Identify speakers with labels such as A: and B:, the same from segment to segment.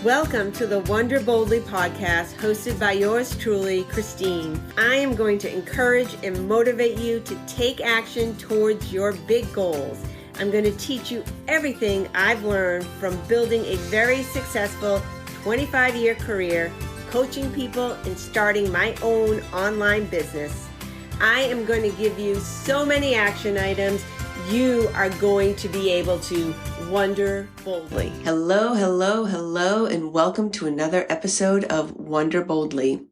A: Welcome to the Wonder Boldly podcast hosted by yours truly, Christine. I am going to encourage and motivate you to take action towards your big goals. I'm going to teach you everything I've learned from building a very successful 25-year career, coaching people, and starting my own online business. I am going to give you so many action items you are going to be able to wonder boldly. Hello, and welcome to another episode of Wonder Boldly.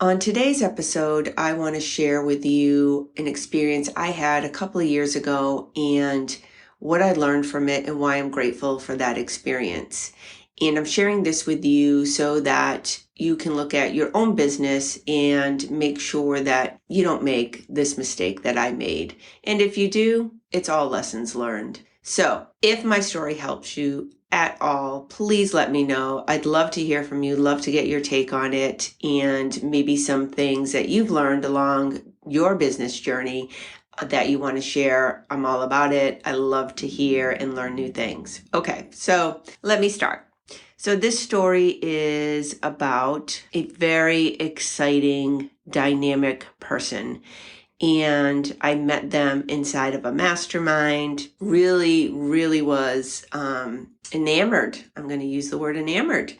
A: On today's episode, I want to share with you an experience I had a couple of years ago and what I learned from it and why I'm grateful for that experience. And I'm sharing this with you so that you can look at your own business and make sure that you don't make this mistake that I made. And if you do, it's all lessons learned. So if my story helps you at all, please let me know. I'd love to hear from you, love to get your take on it, and maybe some things that you've learned along your business journey that you want to share. I'm all about it. I love to hear and learn new things. Okay, so let me start. So this story is about a very exciting, dynamic person. And I met them inside of a mastermind, really was enamored. I'm going to use the word enamored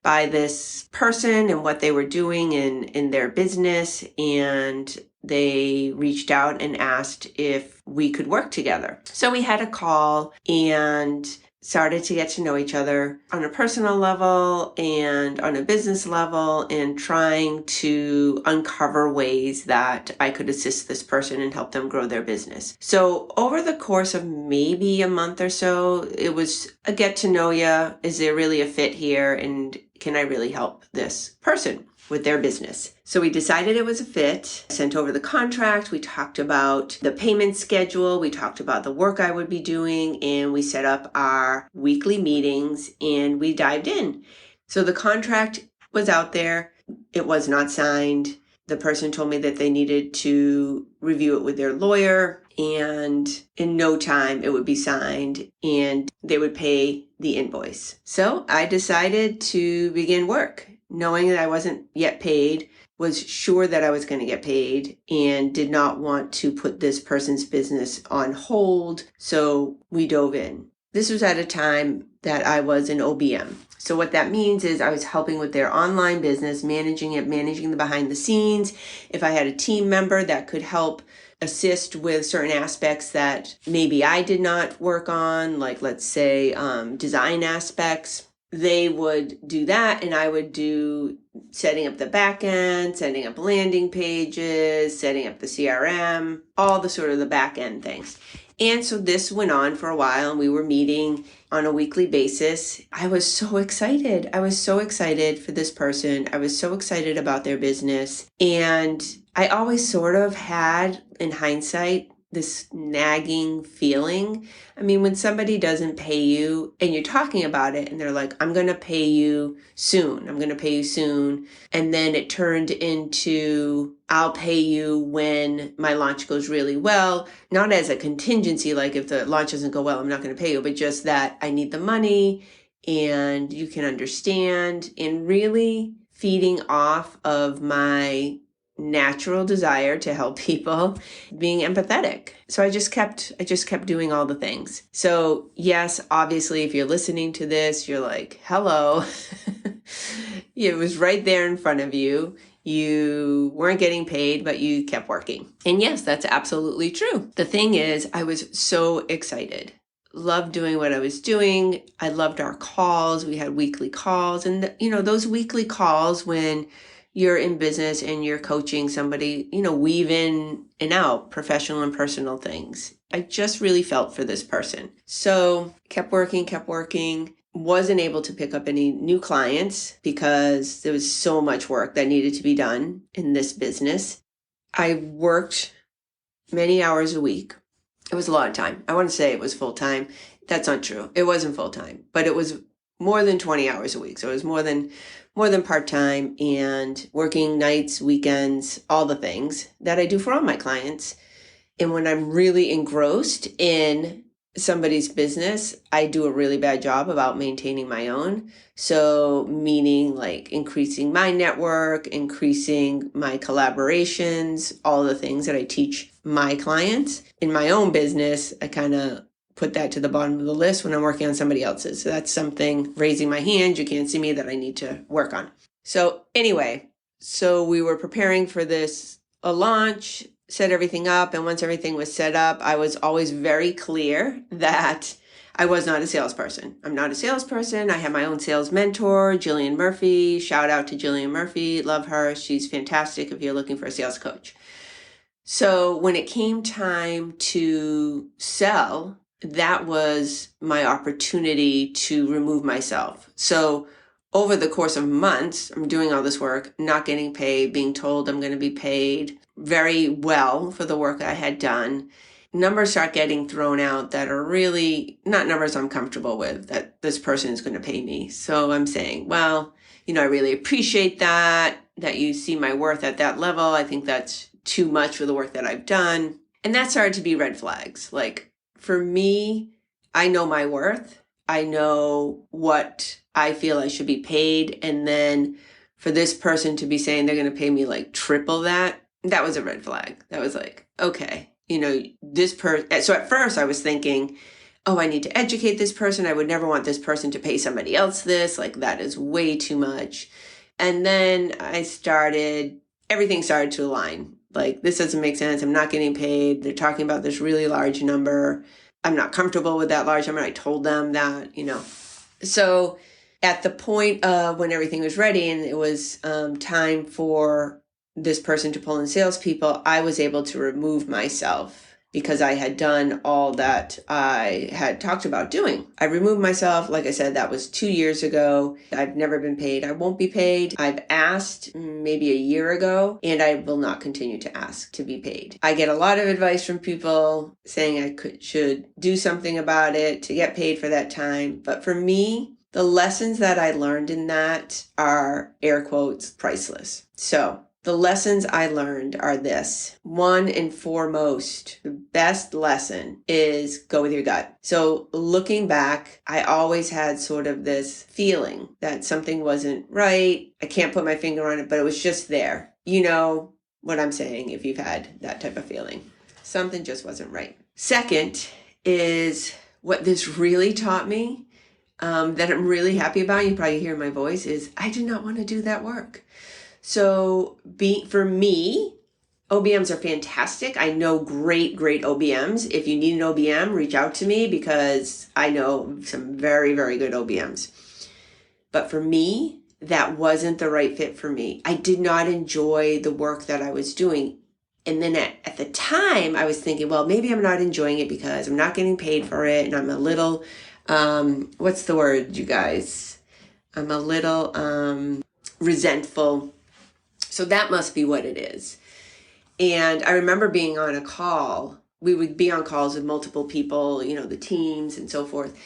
A: by this person and what they were doing in their business. And they reached out and asked if we could work together. So we had a call and started to get to know each other on a personal level and on a business level, and trying to uncover ways that I could assist this person and help them grow their business. So over the course of maybe a month or so, it was a get to know ya. Is there really a fit here? And can I really help this person with their business? So we decided it was a fit, sent over the contract, we talked about the payment schedule, we talked about the work I would be doing, and we set up our weekly meetings and we dived in. So the contract was out there, it was not signed. The person told me that they needed to review it with their lawyer, and in no time it would be signed and they would pay the invoice. So I decided to begin work, knowing that I wasn't yet paid, was sure that I was going to get paid, and did not want to put this person's business on hold. So we dove in. This was at a time that I was an OBM. So what that means is I was helping with their online business, managing the behind the scenes. If I had a team member that could help assist with certain aspects that maybe I did not work on, like let's say design aspects, they would do that, and I would do setting up the back end, setting up landing pages, setting up the CRM, all the sort of the back end things. And so this went on for a while, and we were meeting on a weekly basis. I was so excited. I was so excited for this person. I was so excited about their business. And I always sort of had, in hindsight, this nagging feeling. I mean, when somebody doesn't pay you and you're talking about it and they're like, I'm going to pay you soon. I'm going to pay you soon. And then it turned into, I'll pay you when my launch goes really well. Not as a contingency, like if the launch doesn't go well, I'm not going to pay you, but just that I need the money and you can understand, and really feeding off of my natural desire to help people, being empathetic. So I just kept doing all the things. So yes, obviously, if you're listening to this, you're like, hello, it was right there in front of you. You weren't getting paid, but you kept working. And yes, that's absolutely true. The thing is, I was so excited. Loved doing what I was doing. I loved our calls. We had weekly calls, and those weekly calls when you're in business and you're coaching somebody, weave in and out professional and personal things. I just really felt for this person. So kept working, wasn't able to pick up any new clients because there was so much work that needed to be done in this business. I worked many hours a week. It was a lot of time. I want to say it was full time. That's not true. It wasn't full time, but it was more than 20 hours a week. So it was more than part-time, and working nights, weekends, all the things that I do for all my clients. And when I'm really engrossed in somebody's business, I do a really bad job about maintaining my own. So meaning like increasing my network, increasing my collaborations, all the things that I teach my clients. In my own business, I kind of put that to the bottom of the list when I'm working on somebody else's. So that's something, raising my hand, you can't see me, that I need to work on. So anyway, so we were preparing for this, a launch, set everything up. And once everything was set up, I was always very clear that I was not a salesperson. I'm not a salesperson. I have my own sales mentor, Jillian Murphy. Shout out to Jillian Murphy. Love her. She's fantastic if you're looking for a sales coach. So when it came time to sell, that was my opportunity to remove myself. So over the course of months, I'm doing all this work, not getting paid, being told I'm going to be paid very well for the work I had done. Numbers start getting thrown out that are really not numbers I'm comfortable with, that this person is going to pay me. So I'm saying, well, I really appreciate that you see my worth at that level. I think that's too much for the work that I've done. And that started to be red flags. Like for me, I know my worth. I know what I feel I should be paid. And then for this person to be saying they're going to pay me like triple that was a red flag. That was like, okay, this person. So at first I was thinking, oh, I need to educate this person. I would never want this person to pay somebody else this. Like that is way too much. And then everything started to align. Like, this doesn't make sense. I'm not getting paid. They're talking about this really large number. I'm not comfortable with that large number. I told them that, So at the point of when everything was ready and it was time for this person to pull in salespeople, I was able to remove myself because I had done all that I had talked about doing. I removed myself. Like I said, that was 2 years ago. I've never been paid. I won't be paid. I've asked maybe a year ago, and I will not continue to ask to be paid. I get a lot of advice from people saying I should do something about it to get paid for that time. But for me, the lessons that I learned in that are, air quotes, priceless. So the lessons I learned are this. One and foremost, the best lesson is go with your gut. So looking back, I always had sort of this feeling that something wasn't right. I can't put my finger on it, but it was just there. You know what I'm saying if you've had that type of feeling. Something just wasn't right. Second is what this really taught me, that I'm really happy about, you probably hear my voice, is I do not want to do that work. So for me, OBMs are fantastic. I know great OBMs. If you need an OBM, reach out to me because I know some very, very good OBMs. But for me, that wasn't the right fit for me. I did not enjoy the work that I was doing. And then at the time, I was thinking, well, maybe I'm not enjoying it because I'm not getting paid for it. And I'm a little, what's the word, you guys? I'm a little resentful. So that must be what it is. And I remember being on a call. We would be on calls with multiple people, the teams and so forth,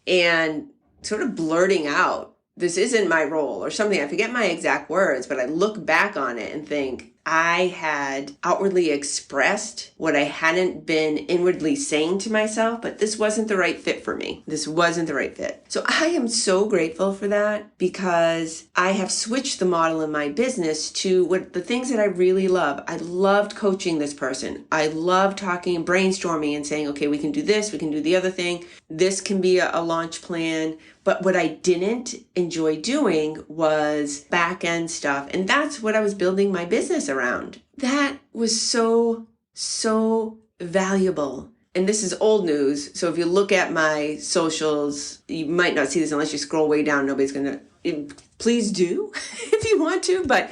A: and sort of blurting out, this isn't my role or something. I forget my exact words, but I look back on it and think, I had outwardly expressed what I hadn't been inwardly saying to myself, but this wasn't the right fit for me. This wasn't the right fit. So I am so grateful for that because I have switched the model in my business to the things that I really love. I loved coaching this person. I love talking and brainstorming and saying, okay, we can do this, we can do the other thing. This can be a launch plan. But what I didn't enjoy doing was back end stuff. And that's what I was building my business around. That was so valuable. And this is old news. So if you look at my socials, you might not see this unless you scroll way down. Nobody's going to, please do if you want to, but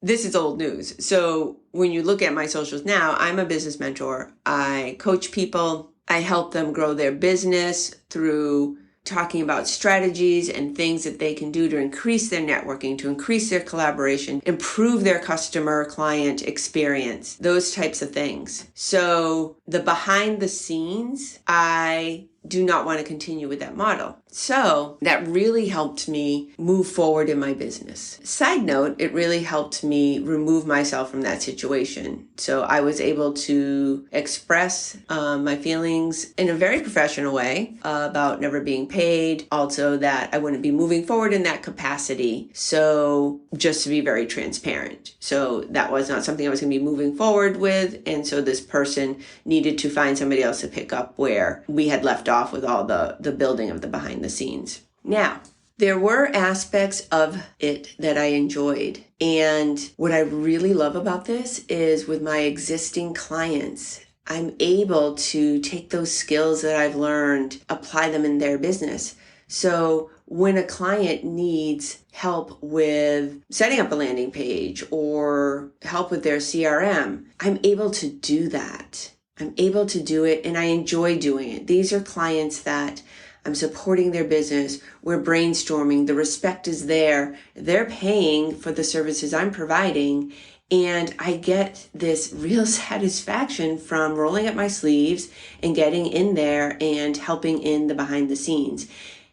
A: this is old news. So when you look at my socials now, I'm a business mentor. I coach people. I help them grow their business through talking about strategies and things that they can do to increase their networking, to increase their collaboration, improve their customer client experience, those types of things. So the behind the scenes, I do not want to continue with that model. So that really helped me move forward in my business. Side note, it really helped me remove myself from that situation. So I was able to express my feelings in a very professional way about never being paid. Also that I wouldn't be moving forward in that capacity. So just to be very transparent. So that was not something I was going to be moving forward with. And so this person needed to find somebody else to pick up where we had left off with all the building of the behind the scenes. Now, there were aspects of it that I enjoyed. And what I really love about this is with my existing clients, I'm able to take those skills that I've learned, apply them in their business. So when a client needs help with setting up a landing page or help with their CRM, I'm able to do that. I'm able to do it and I enjoy doing it. These are clients that I'm supporting their business. We're brainstorming. The respect is there. They're paying for the services I'm providing. And I get this real satisfaction from rolling up my sleeves and getting in there and helping in the behind the scenes.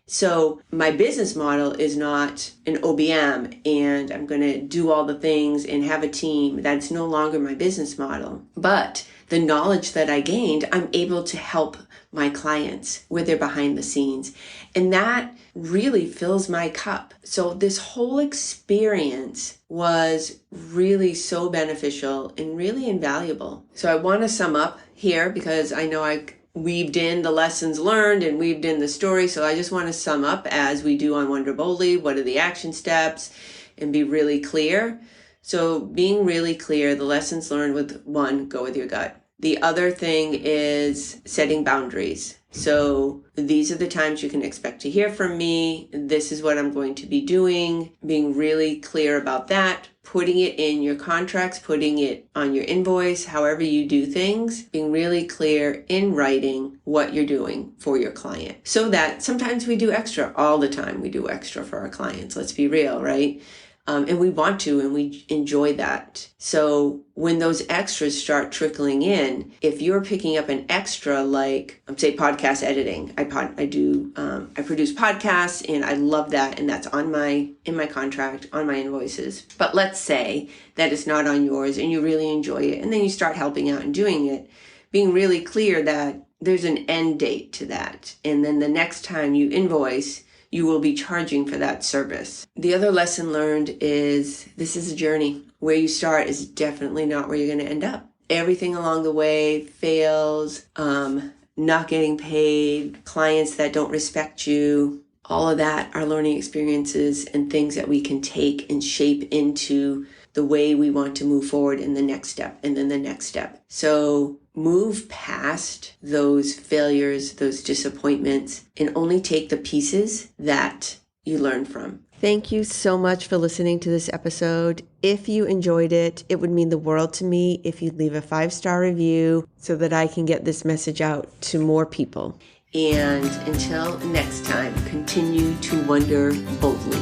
A: So my business model is not an OBM and I'm going to do all the things and have a team. That's no longer my business model. But the knowledge that I gained, I'm able to help my clients with their behind the scenes. And that really fills my cup. So this whole experience was really so beneficial and really invaluable. So I want to sum up here because I know I weaved in the lessons learned and weaved in the story. So I just want to sum up as we do on Wonder Boldly. What are the action steps? And be really clear. So being really clear, the lessons learned with one, go with your gut. The other thing is setting boundaries. So these are the times you can expect to hear from me. This is what I'm going to be doing. Being really clear about that. Putting it in your contracts, putting it on your invoice, however you do things. Being really clear in writing what you're doing for your client. So that sometimes we do extra. All the time we do extra for our clients. Let's be real, right? And we want to, and we enjoy that. So when those extras start trickling in, if you're picking up an extra, like say podcast editing, I produce podcasts and I love that. And that's in my contract, on my invoices. But let's say that it's not on yours and you really enjoy it. And then you start helping out and doing it, being really clear that there's an end date to that. And then the next time you invoice, you will be charging for that service. The other lesson learned is this is a journey. Where you start is definitely not where you're going to end up. Everything along the way, fails, not getting paid, clients that don't respect you, all of that are learning experiences and things that we can take and shape into the way we want to move forward in the next step and then the next step. So move past those failures, those disappointments, and only take the pieces that you learn from. Thank you so much for listening to this episode. If you enjoyed it, it would mean the world to me if you'd leave a 5-star review so that I can get this message out to more people. And until next time, continue to wonder boldly.